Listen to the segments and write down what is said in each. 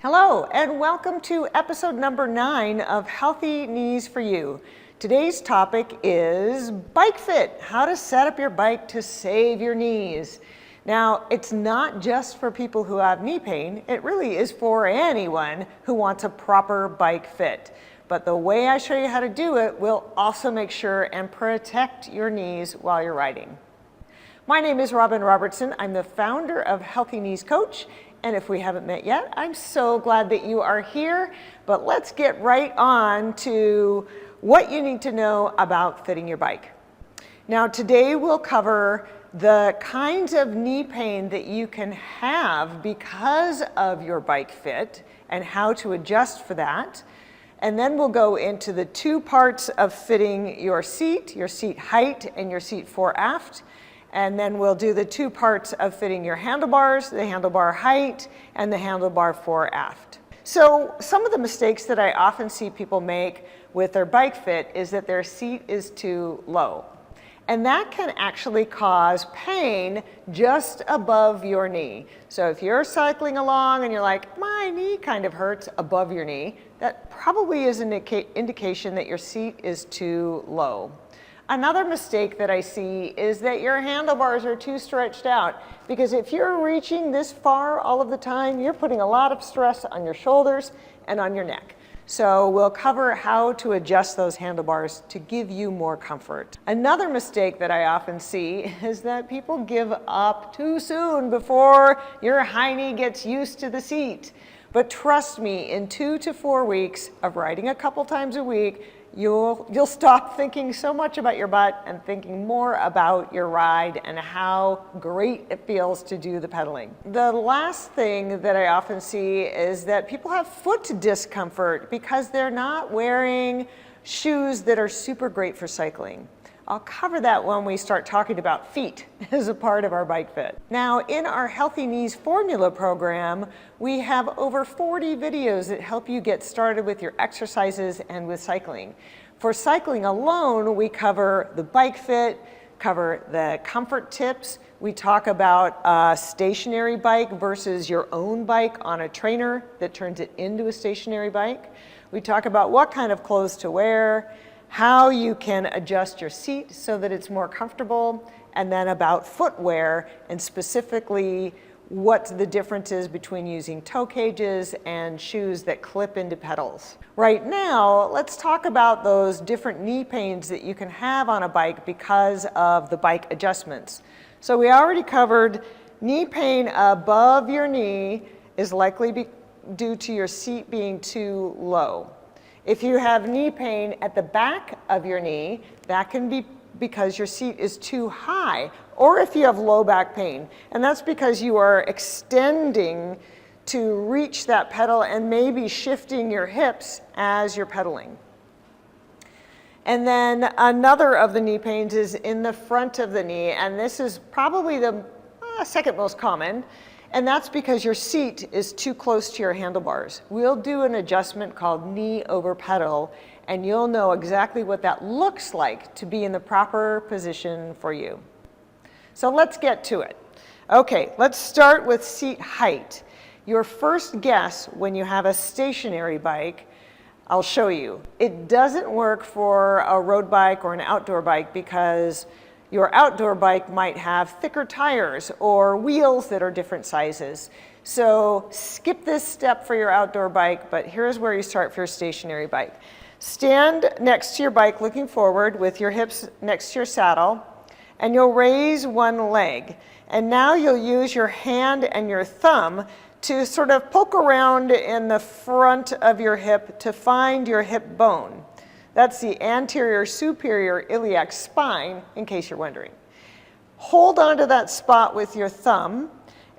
Hello and welcome to episode number 9 of Healthy Knees for You. Today's topic is bike fit, how to set up your bike to save your knees. Now, it's not just for people who have knee pain, it really is for anyone who wants a proper bike fit. But the way I show you how to do it will also make sure and protect your knees while you're riding. My name is Robin Robertson. I'm the founder of Healthy Knees Coach. And if we haven't met yet, I'm so glad that you are here. But let's get right on to what you need to know about fitting your bike. Now, today we'll cover the kinds of knee pain that you can have because of your bike fit and how to adjust for that. And then we'll go into the two parts of fitting your seat height and your seat fore-aft. And then we'll do the two parts of fitting your handlebars, the handlebar height and the handlebar fore-aft. So some of the mistakes that I often see people make with their bike fit is that their seat is too low. And that can actually cause pain just above your knee. So if you're cycling along and you're like, my knee kind of hurts above your knee, that probably is an indication that your seat is too low. Another mistake that I see is that your handlebars are too stretched out, because if you're reaching this far all of the time, you're putting a lot of stress on your shoulders and on your neck. So we'll cover how to adjust those handlebars to give you more comfort. Another mistake that I often see is that people give up too soon before your high knee gets used to the seat. But trust me, in 2 to 4 weeks of riding a couple times a week, you'll stop thinking so much about your butt and thinking more about your ride and how great it feels to do the pedaling. The last thing that I often see is that people have foot discomfort because they're not wearing shoes that are super great for cycling. I'll cover that when we start talking about feet as a part of our bike fit. Now, in our Healthy Knees Formula program, we have over 40 videos that help you get started with your exercises and with cycling. For cycling alone, we cover the bike fit, cover the comfort tips. We talk about a stationary bike versus your own bike on a trainer that turns it into a stationary bike. We talk about what kind of clothes to wear, how you can adjust your seat so that it's more comfortable, and then about footwear and specifically what the difference is between using toe cages and shoes that clip into pedals. Right now, let's talk about those different knee pains that you can have on a bike because of the bike adjustments. So we already covered knee pain above your knee is likely due to your seat being too low. If you have knee pain at the back of your knee, that can be because your seat is too high, or if you have low back pain, and that's because you are extending to reach that pedal and maybe shifting your hips as you're pedaling. And then another of the knee pains is in the front of the knee, and this is probably the second most common. And that's because your seat is too close to your handlebars. We'll do an adjustment called knee over pedal, and you'll know exactly what that looks like to be in the proper position for you. So let's get to it. Okay, let's start with seat height. Your first guess when you have a stationary bike, I'll show you. It doesn't work for a road bike or an outdoor bike because your outdoor bike might have thicker tires or wheels that are different sizes. So skip this step for your outdoor bike, but here's where you start for your stationary bike. Stand next to your bike looking forward with your hips next to your saddle, and you'll raise one leg. And now you'll use your hand and your thumb to sort of poke around in the front of your hip to find your hip bone. That's the anterior superior iliac spine, in case you're wondering. Hold onto that spot with your thumb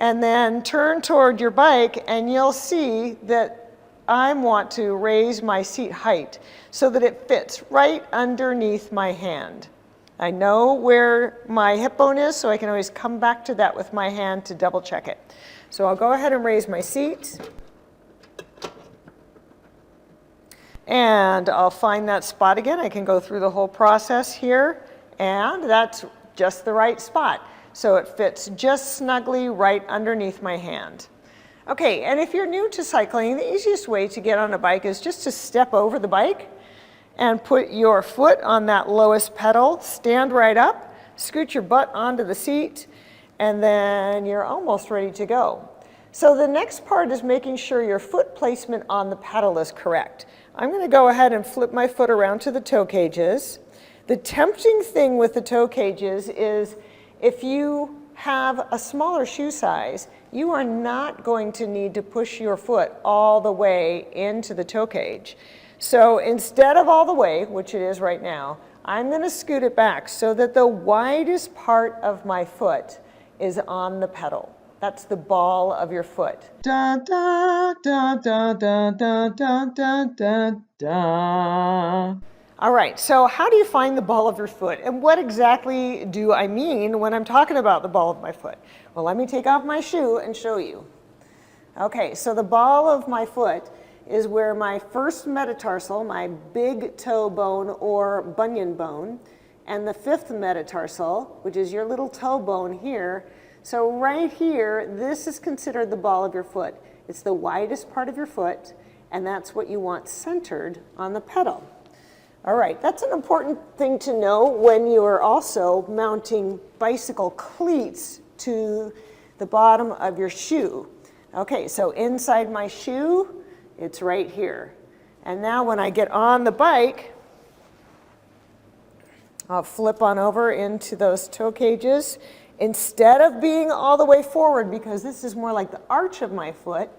and then turn toward your bike, and you'll see that I want to raise my seat height so that it fits right underneath my hand. I know where my hip bone is, so I can always come back to that with my hand to double check it. So I'll go ahead and raise my seat. And I'll find that spot again. I can go through the whole process here, and that's just the right spot. So it fits just snugly right underneath my hand. Okay, and if you're new to cycling, the easiest way to get on a bike is just to step over the bike and put your foot on that lowest pedal, stand right up, scoot your butt onto the seat, and then you're almost ready to go. So the next part is making sure your foot placement on the pedal is correct. I'm going to go ahead and flip my foot around to the toe cages. The tempting thing with the toe cages is if you have a smaller shoe size, you are not going to need to push your foot all the way into the toe cage. So instead of all the way, which it is right now, I'm going to scoot it back so that the widest part of my foot is on the pedal. That's the ball of your foot. Da, da, da, da, da, da, da, da, da, da. All right, so how do you find the ball of your foot? And what exactly do I mean when I'm talking about the ball of my foot? Well, let me take off my shoe and show you. Okay, so the ball of my foot is where my first metatarsal, my big toe bone or bunion bone, and the fifth metatarsal, which is your little toe bone here. So right here, this is considered the ball of your foot. It's the widest part of your foot, and that's what you want centered on the pedal. All right, that's an important thing to know when you are also mounting bicycle cleats to the bottom of your shoe. Okay, so inside my shoe, it's right here. And now when I get on the bike, I'll flip on over into those toe cages. Instead of being all the way forward, because this is more like the arch of my foot,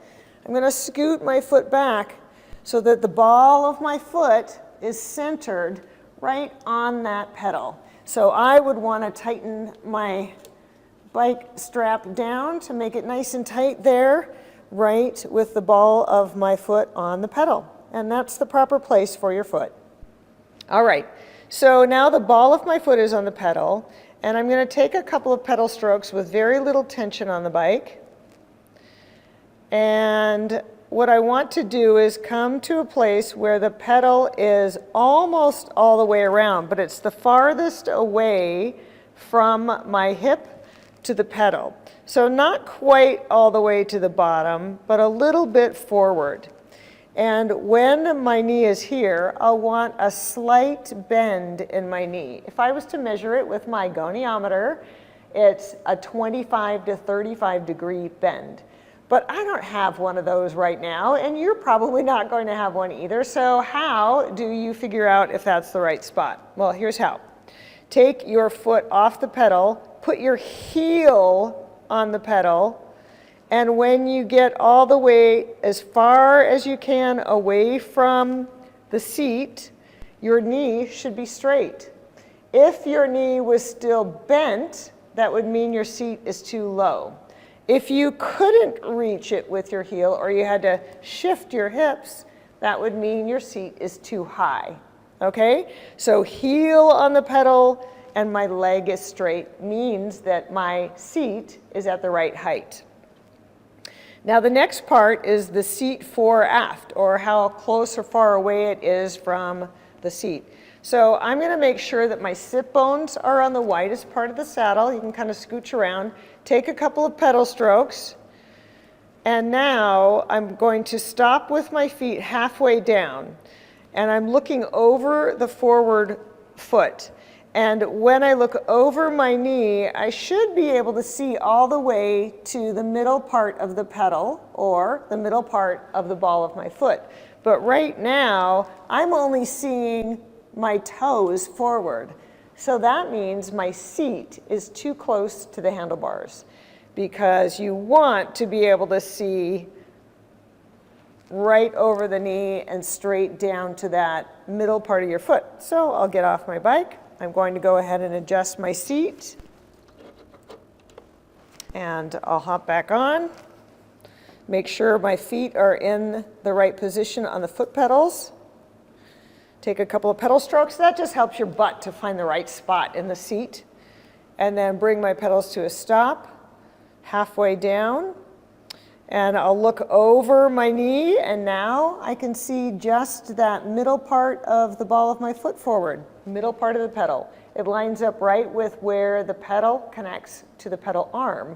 I'm going to scoot my foot back so that the ball of my foot is centered right on that pedal. So I would want to tighten my bike strap down to make it nice and tight there, right with the ball of my foot on the pedal. And that's the proper place for your foot. All right, so now the ball of my foot is on the pedal, and I'm going to take a couple of pedal strokes with very little tension on the bike. And what I want to do is come to a place where the pedal is almost all the way around, but it's the farthest away from my hip to the pedal. So not quite all the way to the bottom, but a little bit forward. And when my knee is here, I'll want a slight bend in my knee. If I was to measure it with my goniometer, it's a 25 to 35 degree bend. But I don't have one of those right now, and you're probably not going to have one either. So how do you figure out if that's the right spot? Well, here's how. Take your foot off the pedal, put your heel on the pedal, and when you get all the way as far as you can away from the seat, your knee should be straight. If your knee was still bent, that would mean your seat is too low. If you couldn't reach it with your heel or you had to shift your hips, that would mean your seat is too high. Okay? So heel on the pedal and my leg is straight means that my seat is at the right height. Now the next part is the seat fore-aft, or how close or far away it is from the seat. So I'm going to make sure that my sit bones are on the widest part of the saddle. You can kind of scooch around, take a couple of pedal strokes, and now I'm going to stop with my feet halfway down, and I'm looking over the forward foot. And when I look over my knee, I should be able to see all the way to the middle part of the pedal or the middle part of the ball of my foot. But right now, I'm only seeing my toes forward. So that means my seat is too close to the handlebars, because you want to be able to see right over the knee and straight down to that middle part of your foot. So I'll get off my bike. I'm going to go ahead and adjust my seat, and I'll hop back on. Make sure my feet are in the right position on the foot pedals. Take a couple of pedal strokes. That just helps your butt to find the right spot in the seat. And then bring my pedals to a stop, halfway down. And I'll look over my knee, and now I can see just that middle part of the ball of my foot forward, middle part of the pedal. It lines up right with where the pedal connects to the pedal arm.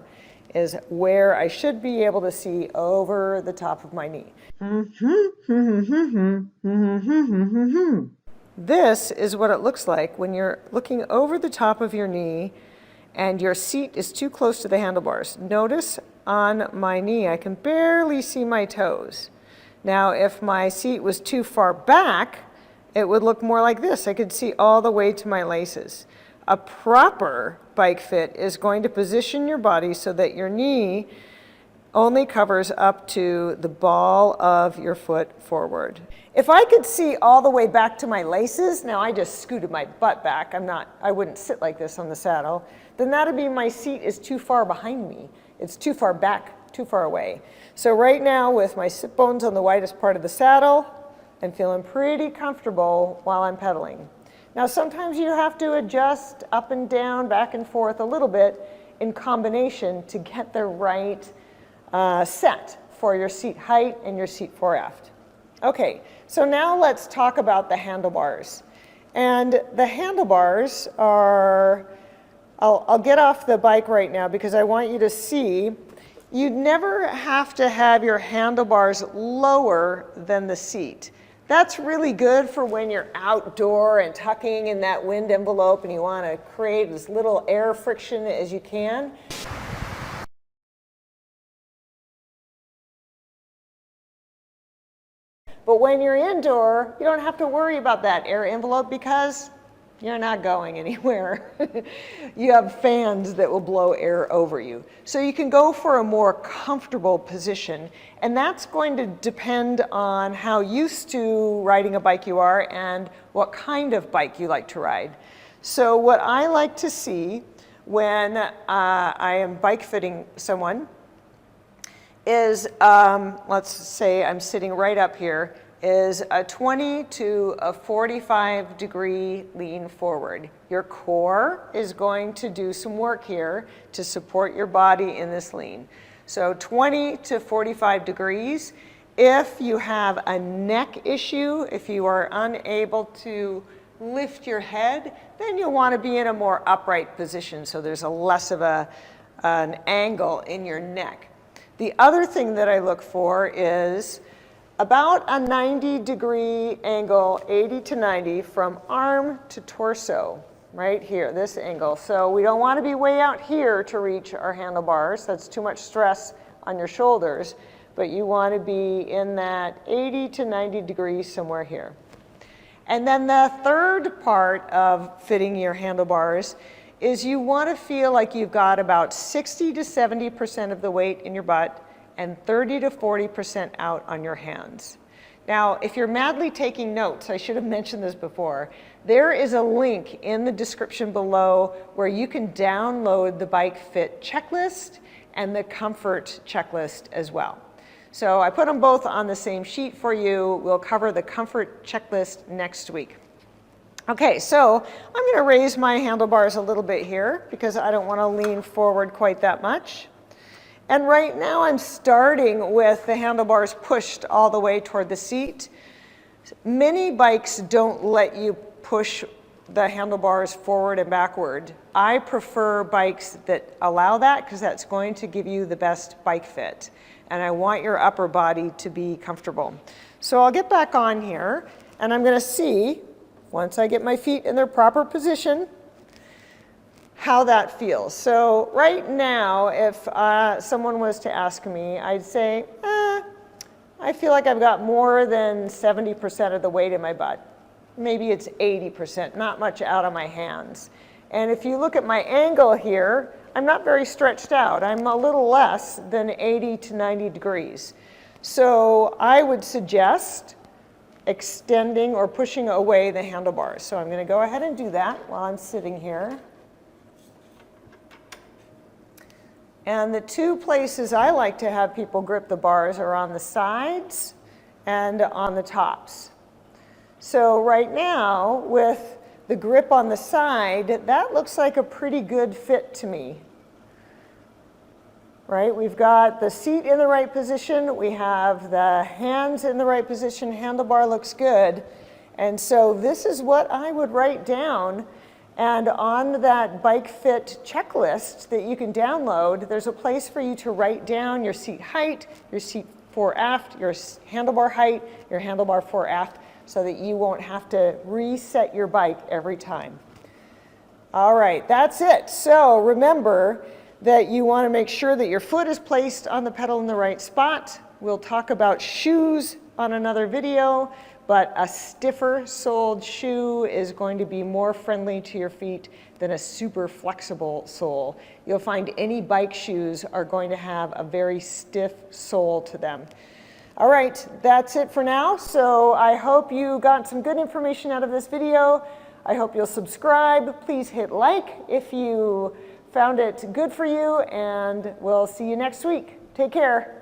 is where I should be able to see over the top of my knee. This is what it looks like when you're looking over the top of your knee and your seat is too close to the handlebars. Notice on my knee, I can barely see my toes. Now, if my seat was too far back, it would look more like this. I could see all the way to my laces. A proper bike fit is going to position your body so that your knee only covers up to the ball of your foot forward. If I could see all the way back to my laces, now I just scooted my butt back, I wouldn't sit like this on the saddle, then that'd be my seat is too far behind me. It's too far back, too far away. So right now with my sit bones on the widest part of the saddle, I'm feeling pretty comfortable while I'm pedaling. Now sometimes you have to adjust up and down, back and forth a little bit in combination to get the right set for your seat height and your seat fore-aft. Okay, so now let's talk about the handlebars. And the handlebars are, I'll get off the bike right now because I want you to see, you'd never have to have your handlebars lower than the seat. That's really good for when you're outdoor and tucking in that wind envelope and you want to create as little air friction as you can. But when you're indoor, you don't have to worry about that air envelope because you're not going anywhere. You have fans that will blow air over you. So you can go for a more comfortable position, and that's going to depend on how used to riding a bike you are and what kind of bike you like to ride. So what I like to see when I am bike fitting someone is, let's say I'm sitting right up here, is a 20 to a 45 degree lean forward. Your core is going to do some work here to support your body in this lean. So 20 to 45 degrees. If you have a neck issue, if you are unable to lift your head, then you'll want to be in a more upright position so there's a less of an angle in your neck. The other thing that I look for is about a 90 degree angle, 80 to 90, from arm to torso, right here, this angle. So we don't want to be way out here to reach our handlebars. That's too much stress on your shoulders, but you want to be in that 80 to 90 degrees somewhere here. And then the third part of fitting your handlebars is you want to feel like you've got about 60 to 70% of the weight in your butt and 30 to 40% out on your hands. Now, if you're madly taking notes, I should have mentioned this before, there is a link in the description below where you can download the bike fit checklist and the comfort checklist as well. So I put them both on the same sheet for you. We'll cover the comfort checklist next week. Okay, so I'm going to raise my handlebars a little bit here because I don't want to lean forward quite that much. And right now I'm starting with the handlebars pushed all the way toward the seat. Many bikes don't let you push the handlebars forward and backward. I prefer bikes that allow that because that's going to give you the best bike fit. And I want your upper body to be comfortable. So I'll get back on here and I'm going to see, once I get my feet in their proper position, how that feels. So right now, if someone was to ask me, I'd say, I feel like I've got more than 70% of the weight in my butt. Maybe it's 80%, not much out of my hands. And if you look at my angle here, I'm not very stretched out. I'm a little less than 80 to 90 degrees. So I would suggest extending or pushing away the handlebars. So I'm going to go ahead and do that while I'm sitting here. And the two places I like to have people grip the bars are on the sides and on the tops. So right now, with the grip on the side, that looks like a pretty good fit to me. Right? We've got the seat in the right position, we have the hands in the right position, handlebar looks good. And so this is what I would write down And on that bike fit checklist that you can download, there's a place for you to write down your seat height, your seat fore-aft, your handlebar height, your handlebar fore-aft, so that you won't have to reset your bike every time. All right, that's it. So remember that you want to make sure that your foot is placed on the pedal in the right spot. We'll talk about shoes on another video, but a stiffer soled shoe is going to be more friendly to your feet than a super flexible sole. You'll find any bike shoes are going to have a very stiff sole to them. All right, that's it for now. So I hope you got some good information out of this video. I hope you'll subscribe. Please hit like if you found it good for you, and we'll see you next week. Take care.